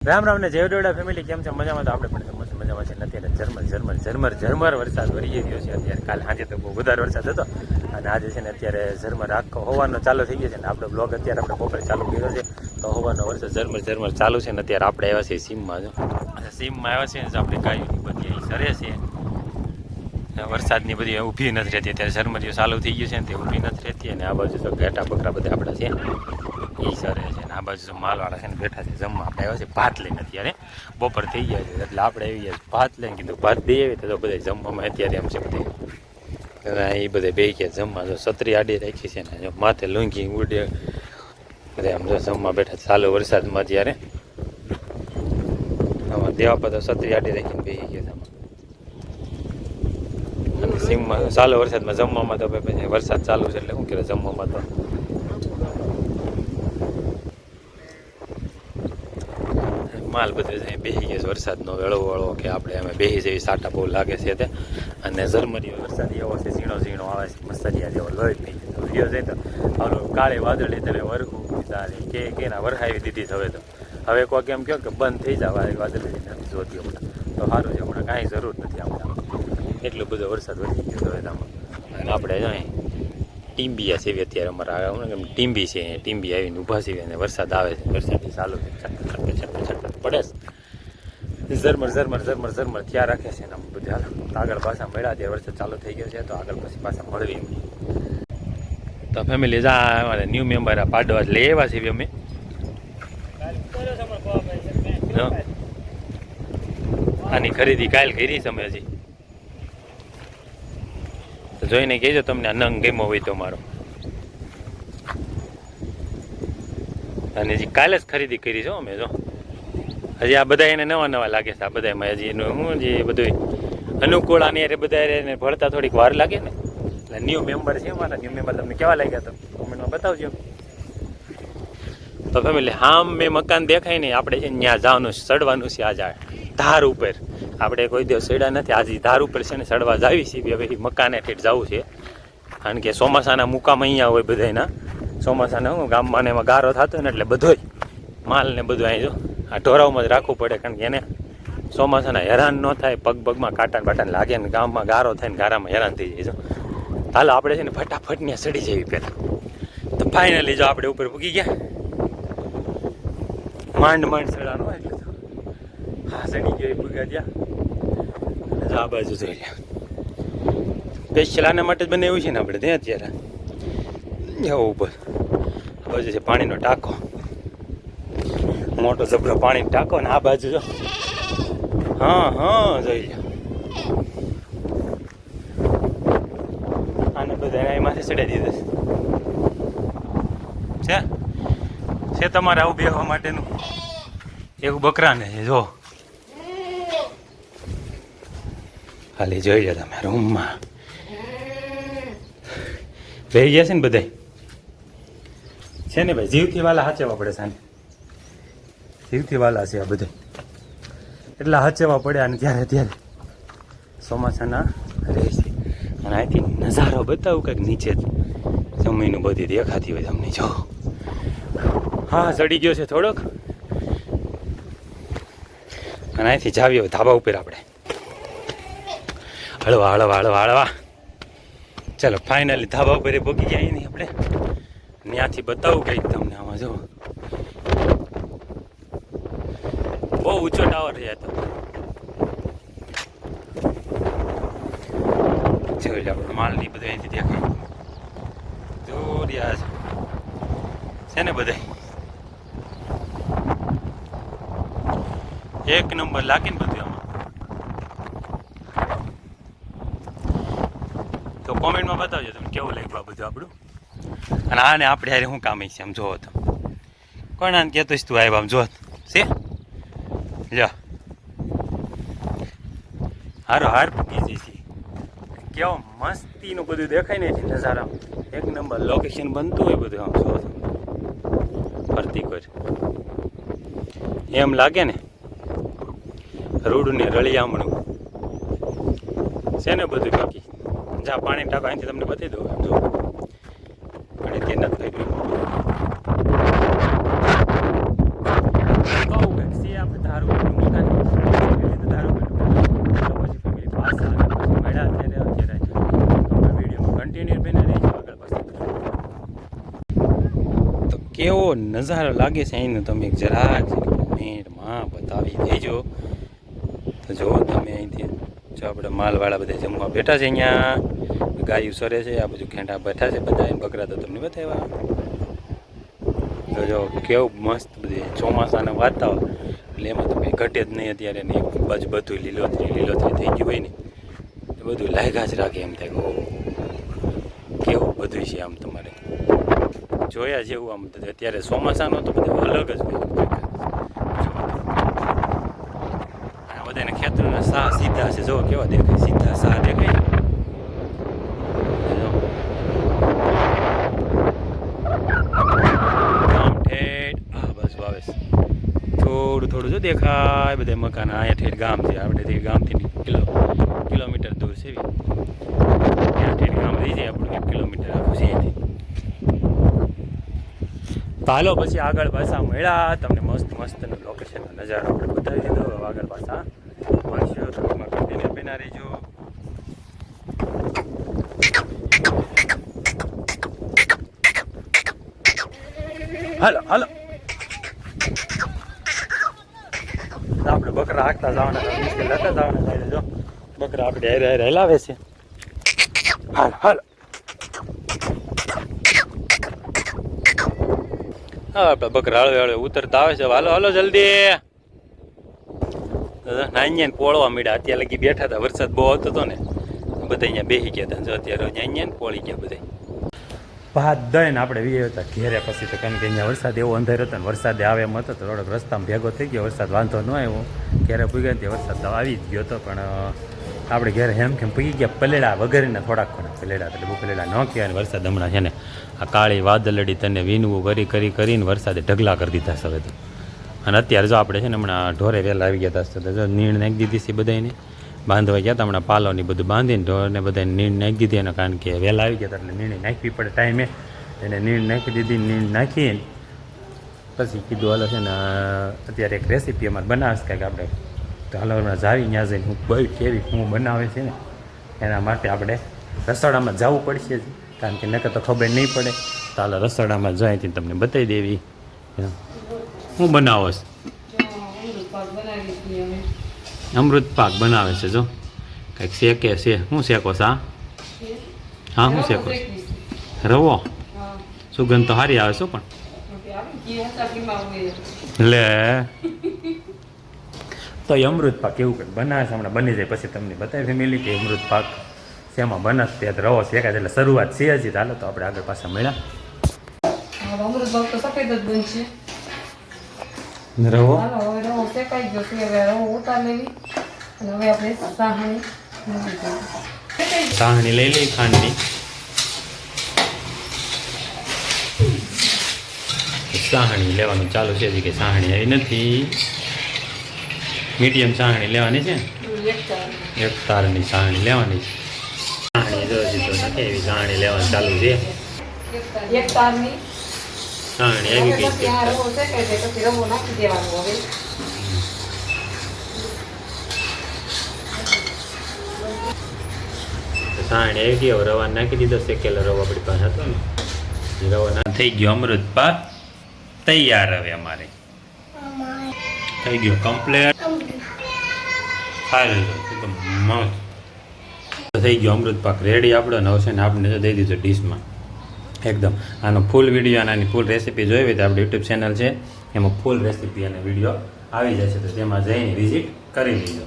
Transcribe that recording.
રામ રામ ને જેવડોડા ફેમિલી કેમ છે? મજામાં? તો આપણે પણ મસ્ત મજામાં છે. અત્યારે ઝરમર વરસાદ વરી ગયો છે. અત્યારે કાલ સાંજે તો બહુ વધારે વરસાદ હતો અને આજે છે ને અત્યારે ઝરમર આખો હોવાનો ચાલુ થઈ ગયો છે ને આપણો બ્લોગ અત્યારે આપણે બપોરે ચાલુ કર્યો છે તો હોવાનો વરસાદ ઝરમર ચાલુ છે ને અત્યારે આપણે આવ્યા છીએ સીમમાં. જો સીમમાં આવ્યા છીએ ને આપણે ગાયોની બધી સરે છે. વરસાદની બધી ઊભી નથી રહેતી. અત્યારે ઝરમરીઓ ચાલુ થઈ ગયું છે ને તે ઊભી નથી રહેતી અને આ બાજુ તો ઘેટા બકરા બધા આપણા છે એ સરે છે ને આ બાજુ તો માલવાળા છે ને બેઠા છે જમવા. આપણે આવ્યા છે ભાત લઈને. અત્યારે બપોર થઈ ગયા છે એટલે આપણે આવી ગયા ભાત લઈને કીધું ભાત દઈ આવી તો બધા જમવામાં અત્યારે એમ છે બધે એ બધે બે ગયા જમવા. જો છત્રી આડી રાખી છે ને જો માથે લુંગી ઉડે બધા આમ જો જમવા બેઠા ચાલુ વરસાદમાં. અત્યારે આમાં દેવા પર તો છત્રી આડી રાખીને બે ગયા અને સીમમાં ચાલુ વરસાદમાં જમવામાં તો પછી વરસાદ ચાલુ છે એટલે શું કરે જમવામાં તો માલ બધે બેસી ગયો છે. વરસાદનો વેળો વળો કે આપણે અમે બેસી જેવી સાટા બહુ લાગે છે તે અને ઝરમરીઓ વરસાદ એવો છે ઝીણો આવે છે મસ્તરિયા જેવો લોહી થઈ ગયો છે તો ઓલો કાળી વાદળી તમે વરખું કે ના વરખાવી દીધી હવે કોઈ એમ કહો કે બંધ થઈ જાવ વાદળી જોતી હમણાં તો સારું છે. હમણાં કાંઈ જરૂર નથી હમણાં એટલો બધો વરસાદ વધી ગયો હવે આમાં. અને આપણે જાય ટીમ્બીયા છે અત્યારે અમારા ટીમ્બી છે ટીમ્બી આવીને ઊભા છે અને વરસાદ આવે છે. વરસાદ ચાલુ છે છટપટ પડે છે ઝરમર થયા રાખે છે ને બધા આગળ પાછા મળ્યા ત્યારે વરસાદ ચાલુ થઈ ગયો છે તો આગળ પછી પાછા મળવી તો ફેમિલી જા અમારે ન્યૂ મેમ્બર પાડવા લઈ આવ્યા છીએ અમે. આની ખરીદી કાલ કરી છે અમે હજી તો જોઈને કહેજો તમને આ નંગ ગમ્યો હોય તો મારો. અને હજી કાલે જ ખરીદી કરી છે અમે. જો હજી આ બધા એને નવા લાગે છે. આ બધામાં હજી એનું હું જે બધું અનુકૂળ આની અરે બધા એને ભળતા થોડીક વાર લાગે ને એટલે ન્યૂ મેમ્બર છે મારા. ન્યૂ મેમ્બર તમને કેવા લાગ્યા તો કોમેન્ટમાં બતાવજો. તો ફેમિલી હામ મેં મકાન દેખાય ને આપણે છે ત્યાં જવાનું ચડવાનું છે. આજ ધાર ઉપર આપણે કોઈ દિવસ ચડ્યા નથી. આજે ધાર ઉપર છે ને ચડવા જાવી છીએ. હવે મકાને ઠેઠ જવું છે કારણ કે ચોમાસાના મુકામ અહીંયા હોય બધાના. ચોમાસાના હું ગામમાં ને એમાં ગારો થતો ને એટલે બધોય માલ ને બધું અહીં જો આ ઢોરાવમાં જ રાખવું પડે કારણ કે એને ચોમાસાના હેરાન ન થાય. પગમાં કાંટા બાટાને લાગે ને ગામમાં ગારો થાય ને ગારામાં હેરાન થઈ જાય. જો હાલો આપણે છે ને ફટાફટ ને ચડી જવી પહેલાં. તો ફાઇનલી જો આપણે ઉપર પૂગી ગયા. માંડ ચડવાનું હોય એટલે હા ચડી ગયો પૂગા ત્યાં આ બાજુ જોઈ લે. સ્પેશિયલ આના માટે જ બનાવ્યું છે ને આપણે ત્યાં અત્યારે એવું ઉપર આ બાજુ છે પાણીનો ટાંકો મોટો જબરો પાણીનો ટાંકો ને આ બાજુ જો હા જોઈ લે. આને બધા એમાંથી ચડાવી દીધું છે તમારે આવું બેસવા માટેનું એવું બકરાને છે જો ખાલી જોઈ લો તમે રૂમમાં બેસી ગયા છે ને બધા છે ને ભાઈ. જીવથી વાલા હાચવવા પડે સાને જીવથી વાલા છે આ બધા એટલા હાચવવા પડે અને ત્યારે ચોમાસાના રહે છે. અને અહીંથી નજારો બતાવું કંઈક નીચે જમીનું બધી દેખાતી હોય તમને જો. હા ચડી ગયો છે થોડોક અને અહીંથી જાવીએ ધાબા ઉપર આપણે હળવા ચાલો ફાઇનલી ધાબા ઉપર પહોંચી જાય નહીં આપણે. ત્યાંથી બતાવું કંઈક તમને આમાં જો બહુ ઊંચો ટાવર છે તો જોઈ લે આપણે માલની બધું અહીંથી દેખાય જોરિયા છે ને બધા એક નંબર લાગે ને બધું આમાં. તો કોમેન્ટમાં બતાવજો તમને કેવું લાગ્યું આ બધું આપણું. અને આને આપણે હારે શું કામ છે આમ જોવો તો કોણ આને કહેતો તું આવ્યા આમ જો છે લ્યો હાર પૂકી જઈશી. કેવો મસ્તીનું બધું દેખાય ને નજારા એક નંબર લોકેશન બનતું હોય બધું આમ જો ફરતી કોઈ એમ લાગે ને રૂડું ને રળિયામણું છે ને બધું. બાકી જ્યાં પાણી ટાંકો અહીંથી તમને બતાવી દઉં જો પાણી તે નથી થઈ ગયું. કેવો નજારો લાગે છે અહીંનો તમે જરાક કમેન્ટમાં બતાવી દેજો. તો જો તમે અહીંથી જો આપણે માલવાળા બધા જમવા બેઠા છે, અહીંયા ગાયું સરે છે, આ બધું ખેંડા બેઠા છે બધા, બકરા તો તમને બતાવ્યા. તો જો કેવું મસ્ત બધી ચોમાસાના વાતાવરણ એટલે એમાં તો કંઈ ઘટે જ નહીં અત્યારે ને. એક બાજુ બધું લીલોતરી લીલોતરી થઈ ગયું હોય ને એ બધું લાગ્યા જ રાખે એમ થાય. કેવું બધું છે આમ તમારે જોયા જેવું આમ અત્યારે ચોમાસાનો તો બધું અલગ જ હોય. આ બધાને ખેતરોના સા સીધા છે, જો કેવા દેખાય, સીધા સા દેખાય. થોડું થોડું જો દેખાય બધા મકાન. અહીંયા ઠેઠ ગામ છે, આપણે ઠેઠ ગામથી કિલોમીટર દૂર છે. ત્યાં ઠેઠ ગામ રહી જાય આપણું 1 કિલોમીટર આખું છે અહીંથી. તો હાલો પછી આગળ પાછા મળ્યા, તમને મસ્ત મસ્તનો લોકેશનનો નજારો આપણે બતાવી દીધો. હવે આગળ પાછા મળશું, તો એમાં કન્ટિન્યુ બના રહીજો. હાલો હાલો આપણે બકરા હાંકતા જવાના, લેતા જવાના થાય. જો બકરા આપણે હારે હારે હલાવે છે. હાલો હાલો હા આપણે બકરા હળવે હળવે ઉતરતા આવે છે. હાલો હાલો જલ્દી. નાઈને પોળવા મળ્યા. અત્યારે લગી બેઠા હતા, વરસાદ બહુ આવતો હતો ને, બધા અહીંયા બેસી ગયા હતા. જો અત્યારે અહીંયા પોળી ગયા બધા. ભાત દઈને આપણે વી હતા ઘેરે પછી તો, કારણ કે અહીંયા વરસાદ એવો અંધાર હતો ને, વરસાદ આવે એમ હતો તો થોડોક રસ્તામાં ભેગો થઈ ગયો. વરસાદ વાંધો ન આવ્યો, ઘેરે પૂગ્યા ને વરસાદ તો આવી જ ગયો હતો. પણ આપણે ઘેરે હેમ ખેમ પૂગી ગયા. પલેડા વગરના થોડાક પલેડા, એટલે બહુ પલેડા ન કહેવાય. વરસાદ હમણાં છે ને આ કાળી વાદળડી તને વીનવું કરીને વરસાદે ઢગલા કરી દીધા છે હવે તો. અને અત્યારે જો આપણે છે ને હમણાં ઢોરે વહેલા આવી ગયા હતા, તો જો નીણ નાખી દીધી છે બધાને. બાંધવા ગયા હતા હમણાં પાલોની બધું બાંધીને ઢોરને બધાને નીણ નાખી દીધી. એને કારણ કે વહેલા આવી ગયા હતા એટલે નીણ નાખવી પડે ટાઈમે. એને નીણ નાખી દીધી. નીણ નાખીને પછી કીધું હાલો છે ને અત્યારે એક રેસીપી અમારે બનાવશે કાંઈક આપણે. તો હાલો હમણાં જાવી ત્યાં જઈને હું બહુ કેવી હું બનાવે છે ને એના માટે આપણે રસોડામાં જવું પડશે જ, કારણ કે નકર તો ખબર નહીં પડે. તો હાલો રસોડામાં જઈથી તમને બતાવી દેવી હું બનાવો છે. અમૃત પાક બનાવે છે. જો કંઈક શેકે છે. શું શેકો છે? હા શું શેકો? રવો. સુગંધ તો સારી આવે છે પણ લે તો એ અમૃત પાક એવું કંઈક બનાવે છે. હમણાં બની જાય પછી તમને બતાવી ફેમિલી કે અમૃત પાક શેમાં બનાવે. ત્યાં રવો શેકાય એટલે શરૂઆત છે હજી. ચાલો તો આપણે આગળ પાછા મળ્યા. અમૃત પાક તો સફેદ જ બનશે. રવો રવો શેકાઈ ગયો છે. હવે રવો ઉતાર લેવી અને હવે આપણે સાહણી લઈ લઈ ખાંડની. સાહણી લેવાનું ચાલુ છે હજી કે સાહણી આવી નથી. મીડિયમ સાહણી લેવાની છે. એક તારની સાહણી લેવાની છે. સાહણી જો હજી તો નથી એવી સાહણી લેવાનું ચાલુ છે. એક તારની સાહણી આવી ગઈ છે. રવો શેકાઈ જાય પછી રવો નાખી દેવાનો. હવે સાહણી આવી ગઈ. હવે રવા નાખી દીધો. શેકેલો રવો આપણી પાસે હતો ને રવો ના થઈ ગયો. અમૃત પાક તૈયાર. હવે અમારે થઈ ગયો કમ્પ્લેટ. ખાઈ લીધો મસ્ત થઈ ગયો અમૃત પાક રેડી આપણો. ને હવે છે ને આપણે દઈ દીધો ડીશમાં એકદમ. આનો ફૂલ વિડીયો અને આની ફૂલ રેસીપી જોઈ હોય તો આપણી યુટ્યુબ ચેનલ છે, એમાં ફૂલ રેસીપી અને વિડીયો આવી જશે. તો તેમાં જઈને વિઝિટ કરી લીધો.